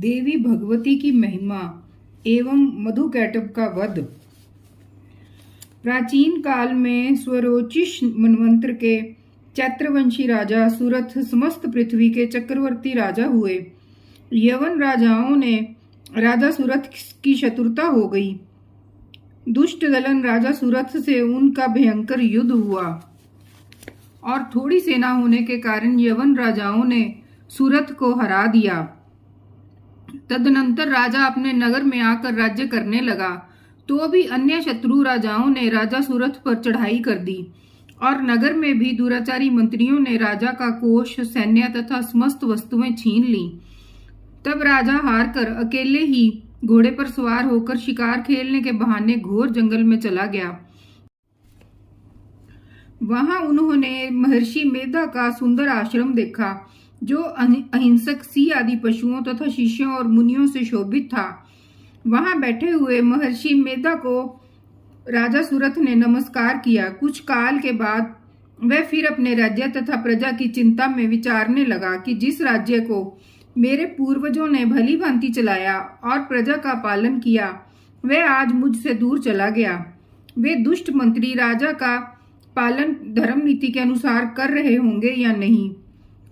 देवी भगवती की महिमा एवं मधुकैटभ का वध। प्राचीन काल में स्वरोचिष मनवंतर के चैत्रवंशी राजा सुरथ समस्त पृथ्वी के चक्रवर्ती राजा हुए। यवन राजाओं ने राजा सुरथ की शत्रुता हो गई। दुष्ट दलन राजा सुरथ से उनका भयंकर युद्ध हुआ और थोड़ी सेना होने के कारण यवन राजाओं ने सुरथ को हरा दिया। तदनंतर राजा अपने नगर में आकर राज्य करने लगा, तो भी अन्य शत्रु राजाओं ने राजा सुरथ पर चढ़ाई कर दी और नगर में भी दुराचारी मंत्रियों ने राजा का कोष, सैन्य तथा समस्त वस्तुएं छीन ली। तब राजा हार कर अकेले ही घोड़े पर सवार होकर शिकार खेलने के बहाने घोर जंगल में चला गया। वहां उन्होंने महर्षि मेधा का सुंदर आश्रम देखा, जो अहिंसक सिंह आदि पशुओं तथा शिष्यों और मुनियों से शोभित था। वहां बैठे हुए महर्षि मेधा को राजा सुरथ ने नमस्कार किया। कुछ काल के बाद वह फिर अपने राज्य तथा प्रजा की चिंता में विचारने लगा कि जिस राज्य को मेरे पूर्वजों ने भली भांति चलाया और प्रजा का पालन किया, वह आज मुझसे दूर चला गया। वे दुष्ट मंत्री राजा का पालन धर्म नीति के अनुसार कर रहे होंगे या नहीं।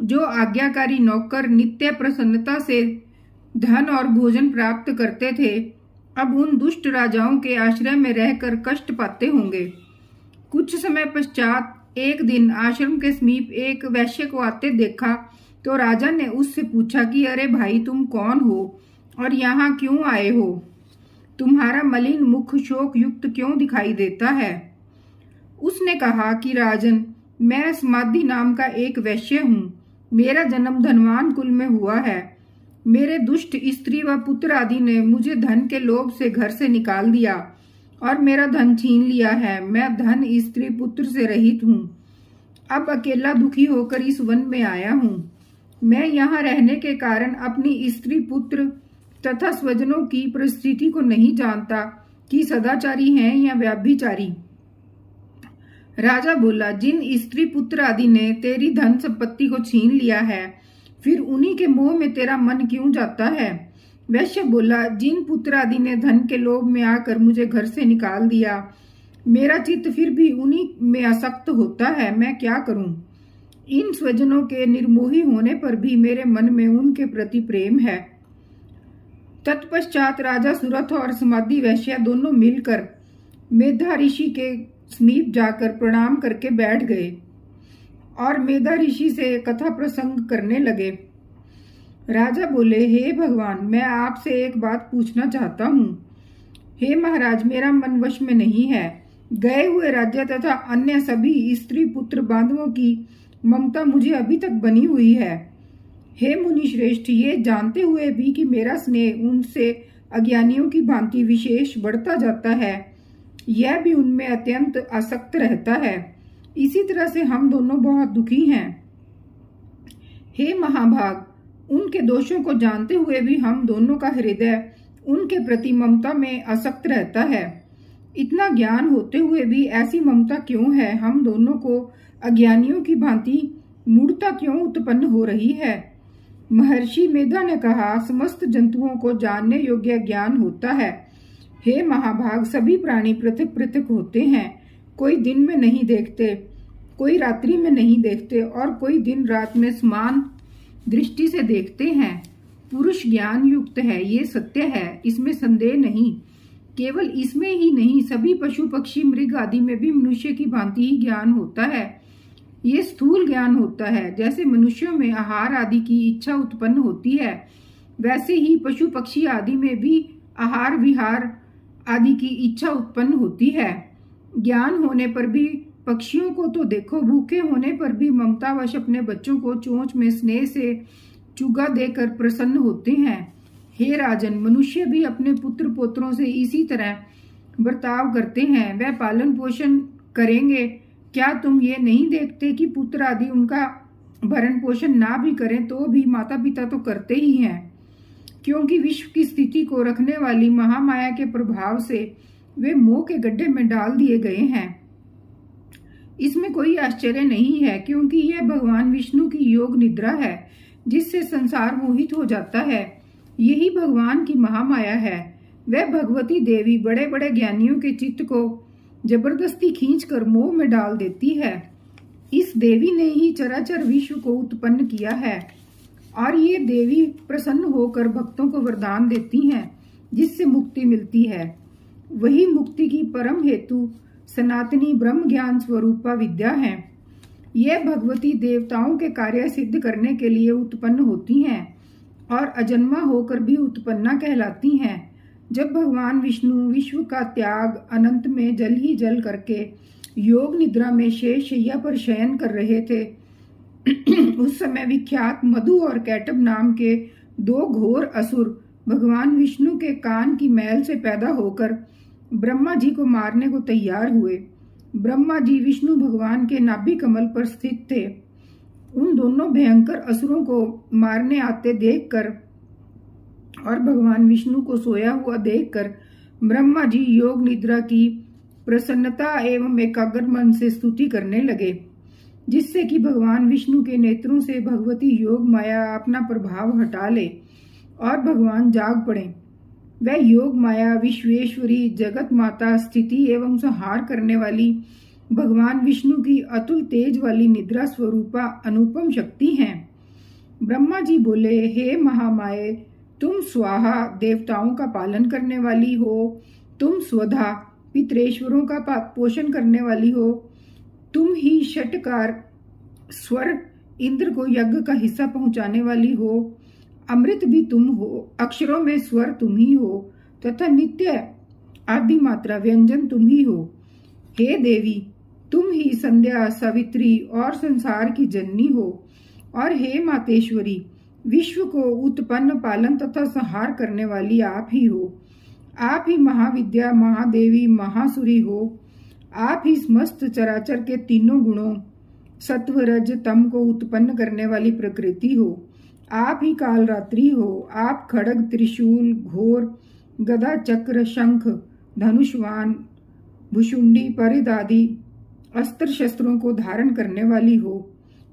जो आज्ञाकारी नौकर नित्य प्रसन्नता से धन और भोजन प्राप्त करते थे, अब उन दुष्ट राजाओं के आश्रय में रहकर कष्ट पाते होंगे। कुछ समय पश्चात एक दिन आश्रम के समीप एक वैश्य को आते देखा, तो राजा ने उससे पूछा कि अरे भाई, तुम कौन हो और यहाँ क्यों आए हो? तुम्हारा मलिन मुख शोक युक्त क्यों दिखाई देता है? उसने कहा कि राजन, मैं समाधि नाम का एक वैश्य हूँ। मेरा जन्म धनवान कुल में हुआ है। मेरे दुष्ट स्त्री व पुत्र आदि ने मुझे धन के लोभ से घर से निकाल दिया और मेरा धन छीन लिया है। मैं धन, स्त्री, पुत्र से रहित हूँ। अब अकेला दुखी होकर इस वन में आया हूँ। मैं यहाँ रहने के कारण अपनी स्त्री, पुत्र तथा स्वजनों की परिस्थिति को नहीं जानता कि सदाचारी हैं या व्यभिचारी। राजा बोला, जिन स्त्री पुत्र आदि ने तेरी धन संपत्ति को छीन लिया है, फिर उन्हीं के मोह में तेरा मन क्यों जाता है? वैश्य बोला, जिन पुत्र आदि ने धन के लोभ में आकर मुझे घर से निकाल दिया, मेरा चित्त फिर भी उन्हीं में आसक्त होता है। मैं क्या करूं? इन स्वजनों के निर्मोही होने पर भी मेरे मन में उनके प्रति प्रेम है। तत्पश्चात राजा सुरथ और समाधि वैश्य दोनों मिलकर मेधा ऋषि के समीप जाकर प्रणाम करके बैठ गए और मेधा ऋषि से कथा प्रसंग करने लगे। राजा बोले, हे भगवान, मैं आपसे एक बात पूछना चाहता हूँ। हे महाराज, मेरा मन वश में नहीं है। गए हुए राज्य तथा अन्य सभी स्त्री पुत्र बांधवों की ममता मुझे अभी तक बनी हुई है। हे मुनि श्रेष्ठ, ये जानते हुए भी कि मेरा स्नेह उनसे अज्ञानियों की भांति विशेष बढ़ता जाता है, यह भी उनमें अत्यंत आसक्त रहता है। इसी तरह से हम दोनों बहुत दुखी हैं। हे महाभाग, उनके दोषों को जानते हुए भी हम दोनों का हृदय उनके प्रति ममता में आसक्त रहता है। इतना ज्ञान होते हुए भी ऐसी ममता क्यों है? हम दोनों को अज्ञानियों की भांति मूढ़ता क्यों उत्पन्न हो रही है? महर्षि मेधा ने कहा, समस्त जंतुओं को जानने योग्य ज्ञान होता है। हे महाभाग, सभी प्राणी पृथक पृथक होते हैं। कोई दिन में नहीं देखते, कोई रात्रि में नहीं देखते और कोई दिन रात में समान दृष्टि से देखते हैं। पुरुष ज्ञान युक्त है, ये सत्य है, इसमें संदेह नहीं। केवल इसमें ही नहीं, सभी पशु पक्षी मृग आदि में भी मनुष्य की भांति ही ज्ञान होता है। ये स्थूल ज्ञान होता है। जैसे मनुष्यों में आहार आदि की इच्छा उत्पन्न होती है, वैसे ही पशु पक्षी आदि में भी आहार विहार आदि की इच्छा उत्पन्न होती है। ज्ञान होने पर भी पक्षियों को तो देखो, भूखे होने पर भी ममतावश अपने बच्चों को चोंच में स्नेह से चुगा देकर प्रसन्न होते हैं। हे राजन, मनुष्य भी अपने पुत्र पोत्रों से इसी तरह बर्ताव करते हैं। वह पालन पोषण करेंगे। क्या तुम ये नहीं देखते कि पुत्र आदि उनका भरण पोषण ना भी करें तो भी माता पिता तो करते ही हैं, क्योंकि विश्व की स्थिति को रखने वाली महामाया के प्रभाव से वे मोह के गड्ढे में डाल दिए गए हैं। इसमें कोई आश्चर्य नहीं है, क्योंकि यह भगवान विष्णु की योग निद्रा है, जिससे संसार मोहित हो जाता है। यही भगवान की महामाया है। वह भगवती देवी बड़े बड़े ज्ञानियों के चित्त को जबरदस्ती खींचकर मोह में डाल देती है। इस देवी ने ही चराचर विश्व को उत्पन्न किया है और ये देवी प्रसन्न होकर भक्तों को वरदान देती हैं जिससे मुक्ति मिलती है। वही मुक्ति की परम हेतु सनातनी ब्रह्म ज्ञान स्वरूपा विद्या है। यह भगवती देवताओं के कार्य सिद्ध करने के लिए उत्पन्न होती हैं और अजन्मा होकर भी उत्पन्ना कहलाती हैं। जब भगवान विष्णु विश्व का त्याग अनंत में जल ही जल करके योग निद्रा में शेष शैया पर शयन कर रहे थे उस समय विख्यात मधु और कैटब नाम के दो घोर असुर भगवान विष्णु के कान की मैल से पैदा होकर ब्रह्मा जी को मारने को तैयार हुए। ब्रह्मा जी विष्णु भगवान के नाभि कमल पर स्थित थे। उन दोनों भयंकर असुरों को मारने आते देखकर और भगवान विष्णु को सोया हुआ देखकर ब्रह्मा जी योग निद्रा की प्रसन्नता एवं एकाग्र मन से स्तुति करने लगे, जिससे कि भगवान विष्णु के नेत्रों से भगवती योग माया अपना प्रभाव हटा ले और भगवान जाग पड़े। वह योग माया विश्वेश्वरी जगत माता स्थिति एवं संहार करने वाली भगवान विष्णु की अतुल तेज वाली निद्रा स्वरूपा अनुपम शक्ति हैं। ब्रह्मा जी बोले, हे महामाये, तुम स्वाहा देवताओं का पालन करने वाली हो, तुम स्वधा पितरेश्वरों का पोषण करने वाली हो, तुम ही षटकार स्वर इंद्र को यज्ञ का हिस्सा पहुंचाने वाली हो, अमृत भी तुम हो, अक्षरों में स्वर तुम ही हो तथा नित्य आदि मात्रा व्यंजन तुम ही हो। हे देवी, तुम ही संध्या सावित्री और संसार की जननी हो, और हे मातेश्वरी, विश्व को उत्पन्न पालन तथा संहार करने वाली आप ही हो। आप ही महाविद्या महादेवी महासुरी हो। आप ही समस्त चराचर के तीनों गुणों सत्व रज तम को उत्पन्न करने वाली प्रकृति हो। आप ही कालरात्रि हो। आप खड्ग त्रिशूल घोर गदा चक्र शंख धनुष्वान भुशुंडी परिद आदि अस्त्र शस्त्रों को धारण करने वाली हो।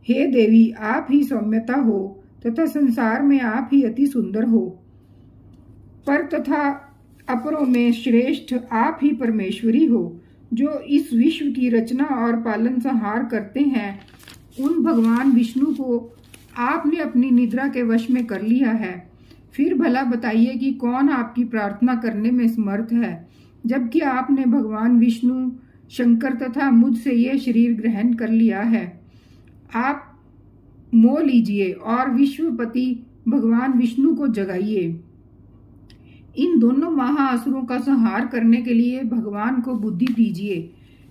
हे देवी, आप ही सौम्यता हो तथा संसार में आप ही अति सुंदर हो। पर तथा अपरों में श्रेष्ठ आप ही परमेश्वरी हो, जो इस विश्व की रचना और पालन संहार करते हैं। उन भगवान विष्णु को आपने अपनी निद्रा के वश में कर लिया है। फिर भला बताइए कि कौन आपकी प्रार्थना करने में समर्थ है, जबकि आपने भगवान विष्णु शंकर तथा मुझसे यह शरीर ग्रहण कर लिया है। आप मोह लीजिए और विश्वपति भगवान विष्णु को जगाइए। इन दोनों महाअसुरों का संहार करने के लिए भगवान को बुद्धि दीजिए।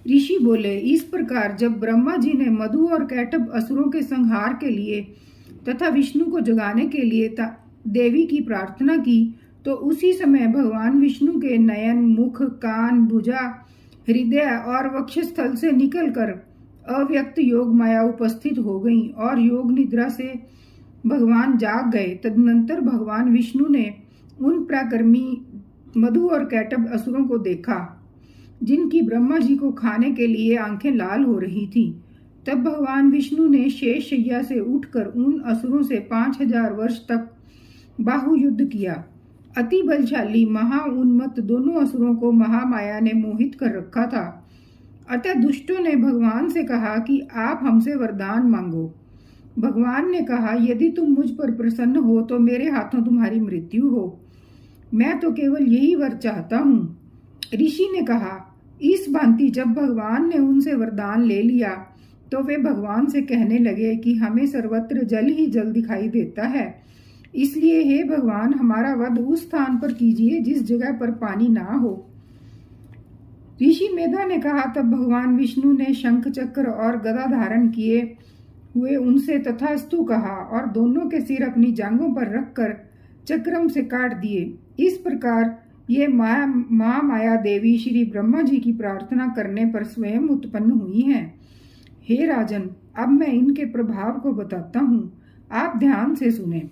ऋषि बोले, इस प्रकार जब ब्रह्मा जी ने मधु और कैटब असुरों के संहार के लिए तथा विष्णु को जगाने के लिए देवी की प्रार्थना की, तो उसी समय भगवान विष्णु के नयन मुख कान भुजा हृदय और वक्षस्थल से निकलकर अव्यक्त योग माया उपस्थित हो गई और योग निद्रा से भगवान जाग गए। तदनंतर भगवान विष्णु ने उन पराक्रमी मधु और कैटब असुरों को देखा, जिनकी ब्रह्मा जी को खाने के लिए आंखें लाल हो रही थी। तब भगवान विष्णु ने शेष शैया से उठकर उन असुरों से 5000 वर्ष तक बाहुयुद्ध किया। अति बलशाली महाउन्मत्त दोनों असुरों को महामाया ने मोहित कर रखा था। अतः दुष्टों ने भगवान से कहा कि आप हमसे वरदान मांगो। भगवान ने कहा, यदि तुम मुझ पर प्रसन्न हो तो मेरे हाथों तुम्हारी मृत्यु हो। मैं तो केवल यही वर चाहता हूँ। ऋषि ने कहा, इस भांति जब भगवान ने उनसे वरदान ले लिया तो वे भगवान से कहने लगे कि हमें सर्वत्र जल ही जल दिखाई देता है, इसलिए हे भगवान, हमारा वध उस स्थान पर कीजिए जिस जगह पर पानी ना हो। ऋषि मेधा ने कहा, तब भगवान विष्णु ने शंख चक्र और गदा धारण किए हुए उनसे तथास्तु कहा और दोनों के सिर अपनी जांघों पर रखकर चक्रम से काट दिए। इस प्रकार ये माँ माया देवी श्री ब्रह्मा जी की प्रार्थना करने पर स्वयं उत्पन्न हुई हैं। हे राजन, अब मैं इनके प्रभाव को बताता हूँ, आप ध्यान से सुने।